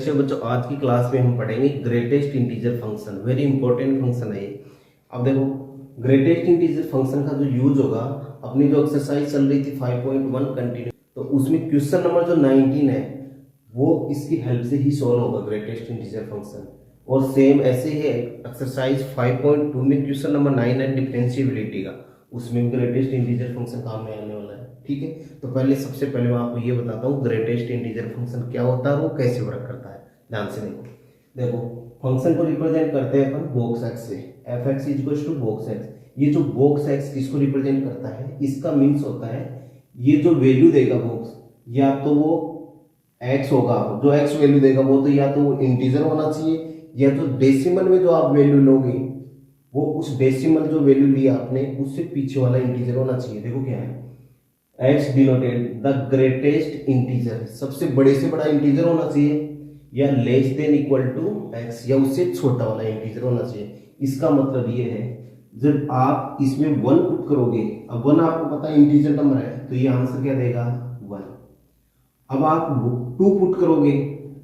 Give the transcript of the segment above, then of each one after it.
चलो बच्चों, आज की क्लास में हम पढ़ेंगे greatest integer function. Very important function है ये। अब देखो, ग्रेटेस्ट इंटीजर फंक्शन का जो यूज होगा, अपनी जो एक्सरसाइज चल रही थी 5.1 कंटिन्यू, तो उसमें क्वेश्चन नंबर जो 19 है वो इसकी हेल्प से ही सॉल्व होगा, ग्रेटेस्ट इंटीजर फंक्शन। और सेम ऐसे ही एक्सरसाइज 5.2 में क्वेश्चन नंबर 9 है डिफरेंशिएबिलिटी का, उसमें ग्रेटेस्ट इंटीजर फंक्शन काम में आने वाला है। ठीक है, तो सबसे पहले मैं आपको ये बताता हूँ ग्रेटेस्ट इंटीजर फंक्शन क्या होता है, वो कैसे वर्क करता है। ध्यान से देखो। देखो, फंक्शन को रिप्रेजेंट करते हैं अपन बॉक्स एक्स से, f x is to box x. ये जो बॉक्स एक्स किसको रिप्रेजेंट करता है, इसका मीन्स होता है ये जो वैल्यू देगा बॉक्स, या तो वो एक्स होगा, जो एक्स वैल्यू देगा वो तो या तो वो इंटीजर होना चाहिए, या तो डेसिमल में जो आप वैल्यू लोगे वो उस डेसिमल जो वैल्यू लिया आपने उससे पीछे वाला इंटीजर होना चाहिए। देखो क्या है, x denoted the greatest integer, सबसे बड़े से बड़ा इंटीजर होना चाहिए, या less than equal to x, या उससे छोटा वाला इंटीजर होना चाहिए। इसका मतलब ये है जब आप इसमें 1 पुट करोगे, अब 1 आपको पता है इंटीजर नंबर है, तो ये आंसर क्या देगा 1। अब आप 2 पुट करोगे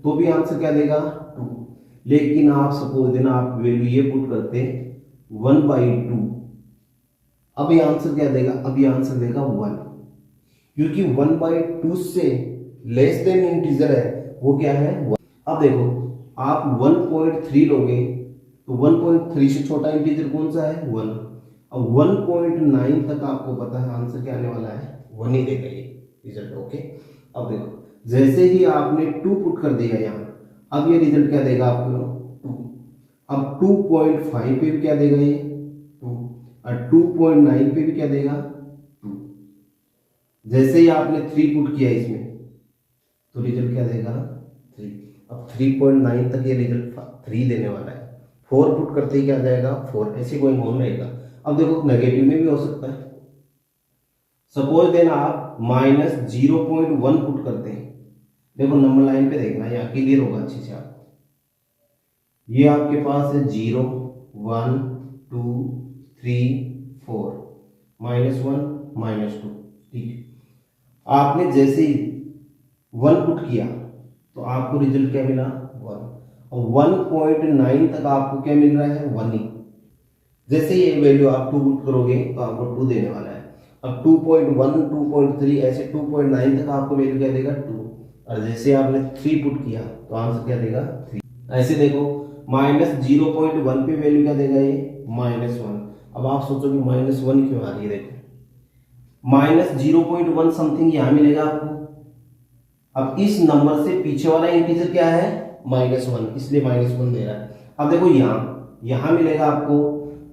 तो भी आंसर क्या देगा 2। लेकिन आप सपोज देना आप वैल्यू ये पुट करते 1/2, अब ये आंसर क्या देगा, अब ये आंसर देगा 1, क्योंकि 1/2 से लेस देन इंटीजर है वो क्या है 1। अब देखो, आप 1.3 लोगे तो 1.3 से छोटा इंटीजर कौन सा है 1। अब 1.9 तक आपको पता है आंसर क्या आने वाला है 1 ही देगा ये रिजल्ट। ओके, अब देखो जैसे ही आपने 2 पुट कर दिया यहाँ, अब ये रिजल्ट क्या देगा आपको 2। अब 2.5 पे भी क्या देगा ये 2, और 2.9 पे भी क्या देगा 2। जैसे ही आपने 3 पुट किया इसमें तो रिजल्ट क्या देगा 3। अब 3.9 तक ये रिजल्ट 3 देने वाला है। 4 पुट करते ही क्या जाएगा 4, ऐसे गोइंग ऑन रहेगा। अब देखो नेगेटिव में भी हो सकता है। सपोज देना आप -0.1 पुट करते हैं, देखो नंबर लाइन पे देखना, यहाँ क्लियर होगा अच्छे से। आप ये आपके पास है 0 1 2 3 4 -1 -2। ठीक है, आपने जैसे ही 1 पुट किया तो आपको रिजल्ट क्या मिला 1, और 1.9 तक आपको क्या मिल रहा है 1 ही। जैसे ही ये वैल्यू आप 2 पुट करोगे तो आपको 2 देने वाला है। अब 2.1 2.3 ऐसे 2.9 तक आपको वैल्यू क्या देगा 2, और जैसे आपने 3 पुट किया तो आंसर क्या देगा 3। ऐसे देखो -0.1 पे वैल्यू क्या देगा ये -1। अब आप सोचोगे -1 क्यों आ रही है, देखो -0.1 समथिंग यहां मिलेगा आपको। अब इस नंबर से पीछे वाला इंटीजर क्या है -1, इसलिए -1 दे रहा है। अब देखो यहां मिलेगा आपको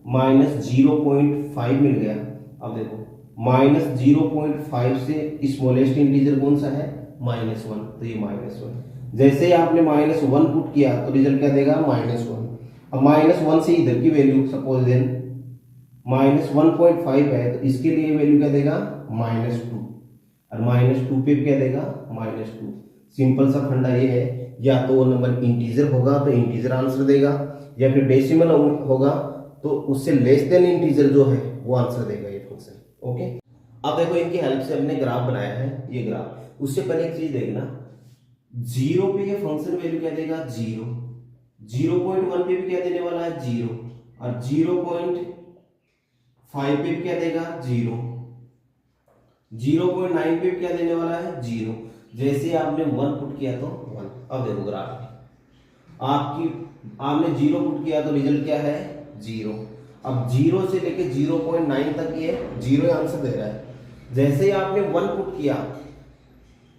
-0.5 मिल गया। अब देखो -0.5 से स्मॉलेस्ट इंटीजर कौन सा है -1, तो ये -1। जैसे ही आपने -1 पुट किया तो रिजल्ट क्या देगा -1। अब -1 से इधर की वैल्यू सपोज देन -1.5 है, तो इसके लिए वैल्यू क्या देगा -2, और -2 पे क्या देगा -2। सिंपल सा फंडा ये है, या तो वो नंबर इंटीजर होगा तो इंटीजर आंसर देगा, या फिर डेसिमल होगा तो उससे लेस देन इंटीजर जो है वो आंसर देगा ये फंक्शन। ओके, अब देखो इनकी हेल्प से हमने ग्राफ बनाया है, ये ग्राफ। उससे पहले एक चीज देखना, 0 पे ये फंक्शन वैल्यू क्या देगा 0, 0.1 पे भी क्या देने वाला है 0, और 0.5 पे भी क्या देगा 0, 0.9 पे भी क्या देने वाला है 0। जैसे आपने 1 पुट किया तो 1। अब देखो ग्राफ आपने 0 पुट किया तो रिजल्ट क्या है 0। अब 0 से लेके 0.9 तक ये 0 आंसर दे रहा है। जैसे ही आपने 1 पुट किया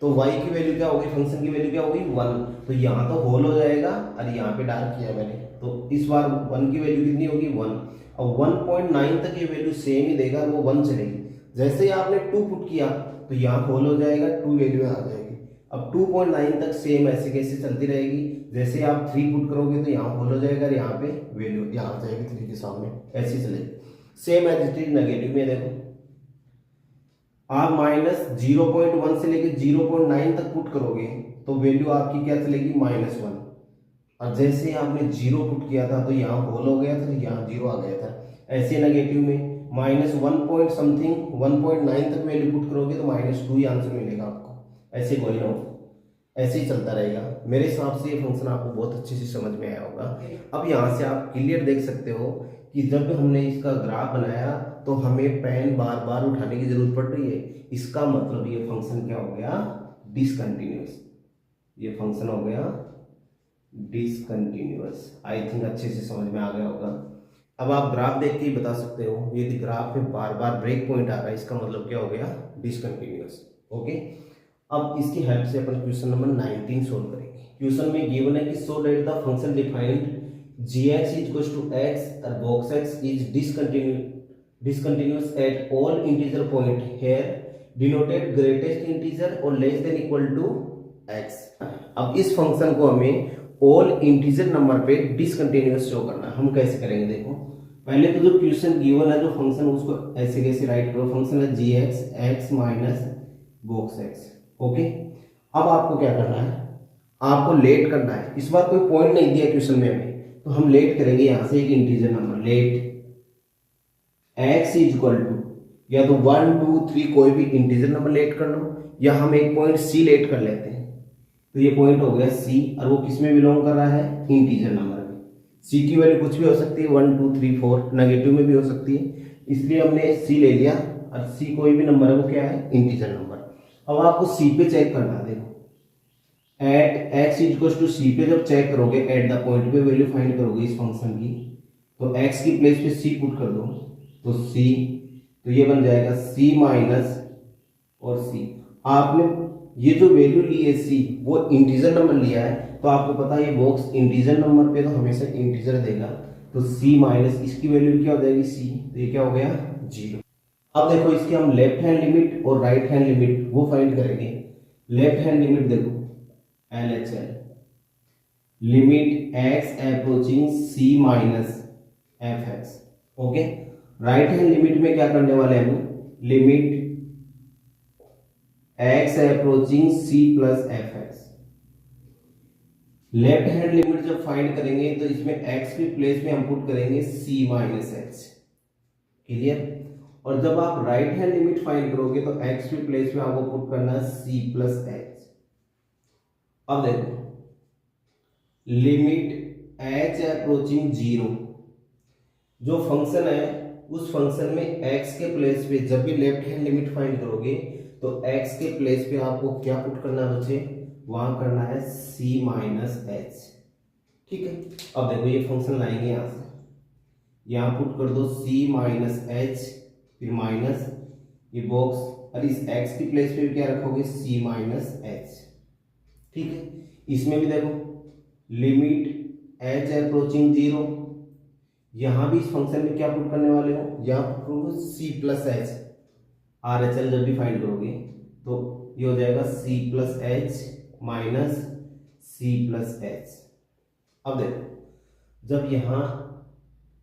तो y की वैल्यू क्या होगी, फंक्शन की वैल्यू क्या होगी 1, तो यहाँ तो होल हो जाएगा, और यहाँ पे डार्क किया मैंने, तो इस बार 1 की वैल्यू कितनी होगी 1। और 1.9 तक ये वैल्यू सेम ही देगा, वो 1 चलेगी। जैसे ही आपने 2 पुट किया तो यहाँ होल हो जाएगा, 2 वैल्यू आ जाएगी। अब 2.9 तक सेम ऐसे कैसे चलती रहेगी। जैसे आप 3 पुट करोगे तो यहाँ होल हो जाएगा, और यहाँ पे वैल्यू यहाँ आ जाएगी 3 के सामने, ऐसी चलेगी। Same as it is negative में देखो, आप -0.1 से लेके 0.9 तक पुट करोगे तो वैल्यू आपकी क्या चलेगी -1, और जैसे आपने 0 पुट किया था तो यहाँ होल हो गया था, यहाँ 0 आ गया था। ऐसे नेगेटिव में -1 पॉइंट समथिंग 1.9 तक वैल्यू पुट करोगे तो -2 ही आंसर मिलेगा आपको। ऐसे गोइंग ऑन, ऐसे ही चलता रहेगा। मेरे हिसाब से ये फंक्शन आपको बहुत अच्छे से समझ में आया होगा। अब यहाँ से आप क्लियर देख सकते हो कि जब हमने इसका ग्राफ बनाया तो हमें पेन बार बार उठाने की जरूरत पड़ रही है। इसका मतलब ये फंक्शन क्या हो गया, डिसकंटिन्यूअस। ये फंक्शन हो गया डिसकंटिन्यूअस। आई थिंक अच्छे से समझ में आ गया होगा। अब आप ग्राफ देख के ही बता सकते हो, यदि ग्राफ में बार बार ब्रेक पॉइंट आ रहा है इसका मतलब क्या हो गया, डिसकंटिन्यूअस। ओके, अब इसकी हेल्प से अपन क्वेश्चन नंबर 19 सोल्व करेंगे। क्वेश्चन में गिवन है कि so that the function defined gx equals to x और box x इज discontinuous at all integer point here denoted greatest integer और less than equal to x। अब इस फंक्शन को हमें ऑल इंटीजर नंबर पे डिसकंटिन्यूअस शो करना है। हम कैसे करेंगे, देखो पहले तो जो क्वेश्चन गिवन है जो फंक्शन उसको ऐसे कैसे राइट करो, फंक्शन है gx x minus box x। Okay, अब आपको क्या करना है, आपको लेट करना है। इस बार कोई पॉइंट नहीं दिया क्वेश्चन में हमें, तो हम लेट करेंगे यहां से एक integer number, let x is equal to या तो 1 2 3 कोई भी इंटीजर नंबर लेट कर लो, या हम एक पॉइंट c लेट कर लेते हैं। तो ये पॉइंट हो गया c और वो किस में बिलोंग कर रहा है, इंटीजर नंबर में। c की वैल्यू कुछ भी हो सकती है, 1 2 3 4, नेगेटिव में भी हो सकती है, इसलिए हमने c ले लिया। और c कोई भी नंबर है वो क्या है, इंटीजर नंबर। अब आपको c पे चेक करना है, देखो at x equal to c पे जब चेक करोगे, एट द पॉइंट पे वैल्यू फाइंड करोगे इस फंक्शन की, तो x की प्लेस पे c पुट कर दो, तो c, तो ये बन जाएगा c माइनस और c। आपने ये जो वैल्यू ली है c वो इंटीजर नंबर लिया है, तो आपको पता है ये बॉक्स इंटीजर नंबर पे तो हमेशा इंटीजर देगा, तो c माइनस इसकी वैल्यू क्या हो जाएगी c, तो ये क्या हो गया 0। अब देखो इसकी हम लेफ्ट हैंड लिमिट और राइट हैंड लिमिट वो फाइंड करेंगे। लेफ्ट हैंड लिमिट देखो LHL, limit x approaching c minus fx। Okay, right hand limit में क्या करने वाले हैं हम, limit x approaching c plus fx। Left hand limit जब फाइंड करेंगे तो इसमें x की प्लेस में हम पुट करेंगे c माइनस h। क्लियर। और जब आप राइट हैंड लिमिट फाइंड करोगे तो x की प्लेस में आपको पुट करना है c प्लस h। अब देखो लिमिट h अप्रोचिंग 0, जो फंक्शन है उस फंक्शन में x के प्लेस पे जब भी लेफ्ट हैंड लिमिट फाइंड करोगे तो x के प्लेस पे आपको क्या पुट करना है बच्चे, वहां करना है c माइनस h। ठीक है, अब देखो ये फंक्शन लाएंगे यहां से, यहां पुट कर दो c माइनस h, फिर माइनस ये बॉक्स, और इस x की प्लेस पे भी क्या रखोगे, c माइनस h। ठीक है, इसमें भी देखो लिमिट h अप्रोचिंग 0, यहां भी इस फंक्शन में क्या पुट करने वाले हो, यहां पुट करोगे c प्लस h। RHL जब भी फाइंड करोगे तो ये हो जाएगा c plus h minus c plus h। अब देखो जब यहां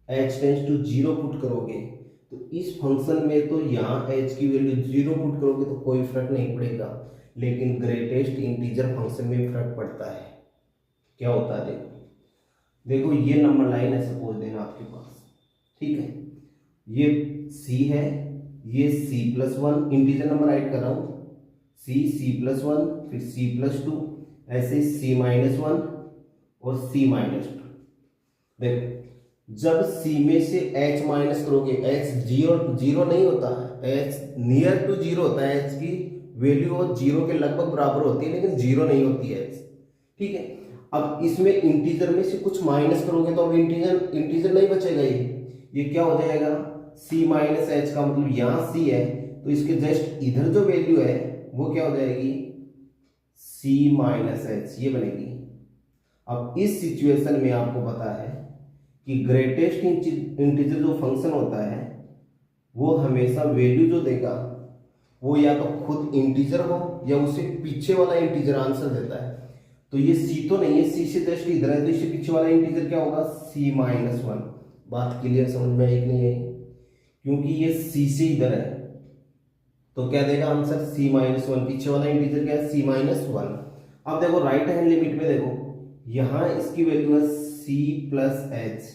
h टेंस टू 0 पुट करोगे तो इस फंक्शन में तो यहां h की वैल्यू 0 पुट करोगे तो कोई फर्क नहीं पड़ेगा, लेकिन ग्रेटेस्ट इंटीजर फंक्शन में फर्क पड़ता है। क्या होता है, देखो ये नंबर लाइन है सपोज देना आपके पास, ठीक है, ये c है, ये c plus 1 integer number right कर रहा हूं, c प्लस 1, फिर c प्लस 2, ऐसे c माइनस 1 और c माइनस 2। देखो जब c में से h माइनस करोगे, h जीरो नहीं होता, h नियर टू 0 होता है, h की वैल्यू 0 के लगभग बराबर होती है लेकिन 0 नहीं होती है h। ठीक है, अब इसमें इंटीजर में से कुछ माइनस करोगे तो अब इंटीजर नहीं बचेगा, ये क्या हो जाएगा, c माइनस h का मतलब यहाँ c है तो इसके जस्ट इधर जो वैल्यू है वो क्या हो जाएगी, c माइनस h, ये बनेगी। अब इस सिचुएशन में आपको पता है कि ग्रेटेस्ट इंटीजर जो फंक्शन होता है वो हमेशा वैल्यू जो देगा वो या तो खुद इंटीजर हो या उससे पीछे वाला इंटीजर आंसर देता है। तो ये c तो नहीं है, c से जस्ट इधर है तो इससे पीछे वाला इंटीजर क्या होगा, c माइनस 1। बात क्लियर समझ में आई कि नहीं आई, क्योंकि ये c से इधर है तो क्या देगा आंसर, c माइनस 1, पीछे वाला इंटीजर क्या है, c माइनस 1। अब देखो राइट हैंड लिमिट में देखो यहां इसकी वैल्यू है c प्लस h,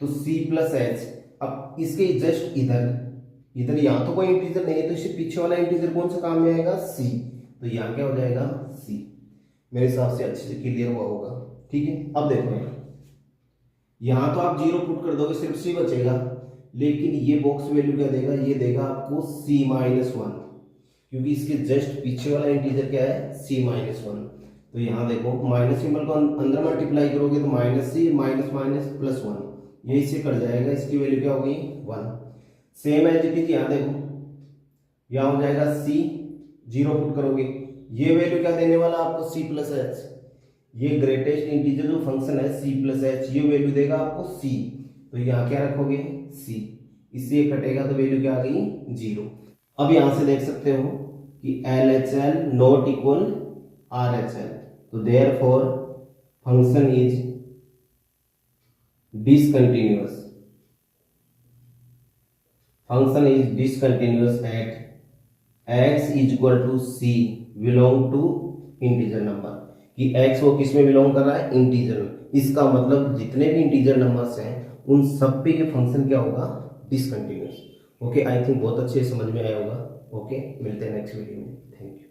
तो c प्लस h, अब इसके जस्ट इधर यहां तो कोई इंटीजर नहीं है तो इससे पीछे वाला इंटीजर कौन सा काम में आएगा, c, तो यहाँ क्या हो जाएगा सी। मेरे हिसाब से अच्छे से क्लियर हुआ होगा। ठीक है, अब देखो यहाँ तो आप 0 पुट कर दोगे सिर्फ सी बचेगा, लेकिन ये बॉक्स वैल्यू क्या देगा, ये देगा आपको c-1, क्योंकि इसके जस्ट पीछे वाला इंटीजर क्या है c-1। तो यहाँ देखो माइनस सिंबल को अंदर मल्टीप्लाई करोगे तो माइनस सी माइनस माइनस प्लस 1, ये इससे कट जाएगा, इसकी वैल्यू क्या होगी 1। सेम एज इट इज यहाँ देखो, यहाँ हो जाएगा c, 0 पुट करोगे, ये वैल्यू क्या देने वाला आपको c+h, ये ग्रेटेस्ट इंटीजर जो फंक्शन है c+h, ये वैल्यू देगा आपको c। तो यहाँ क्या रखोगे c, इससे ये कटेगा तो वैल्यू क्या आ गई 0। अब यहां से देख सकते हो कि LHL नॉट इक्वल RHL, तो therefore function is discontinuous, function is discontinuous at x is equal to c belong to integer number, कि x वो किस में बिलोंग कर रहा है इंटीजर में। इसका मतलब जितने भी इंटीजर नंबर्स हैं उन सब पे ये फंक्शन क्या होगा डिसकंटिन्यूअस। ओके, आई थिंक बहुत अच्छे समझ में आया होगा। ओके, मिलते हैं नेक्स्ट वीडियो में। Thank you.